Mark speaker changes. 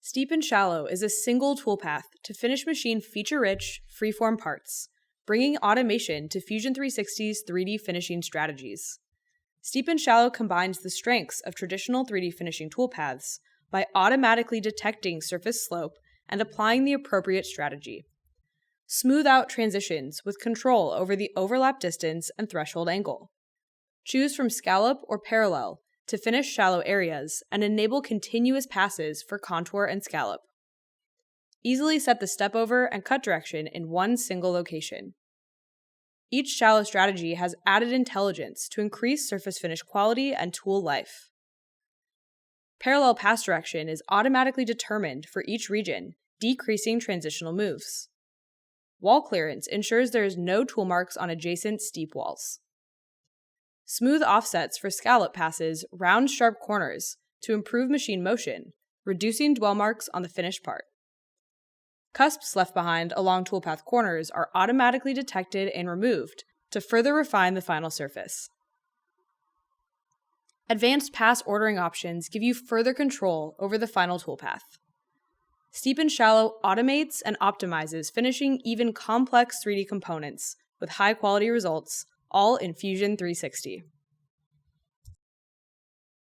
Speaker 1: Steep and Shallow is a single toolpath to finish machine feature-rich, freeform parts, bringing automation to Fusion 360's 3D finishing strategies. Steep and Shallow combines the strengths of traditional 3D finishing toolpaths by automatically detecting surface slope and applying the appropriate strategy. Smooth out transitions with control over the overlap distance and threshold angle. Choose from scallop or parallel to finish shallow areas and enable continuous passes for contour and scallop. Easily set the step over and cut direction in one single location. Each shallow strategy has added intelligence to increase surface finish quality and tool life. Parallel pass direction is automatically determined for each region, decreasing transitional moves. Wall clearance ensures there is no tool marks on adjacent steep walls. Smooth offsets for scallop passes round sharp corners to improve machine motion, reducing dwell marks on the finished part. Cusps left behind along toolpath corners are automatically detected and removed to further refine the final surface. Advanced pass ordering options give you further control over the final toolpath. Steep and Shallow automates and optimizes finishing even complex 3D components with high-quality results, all in Fusion 360.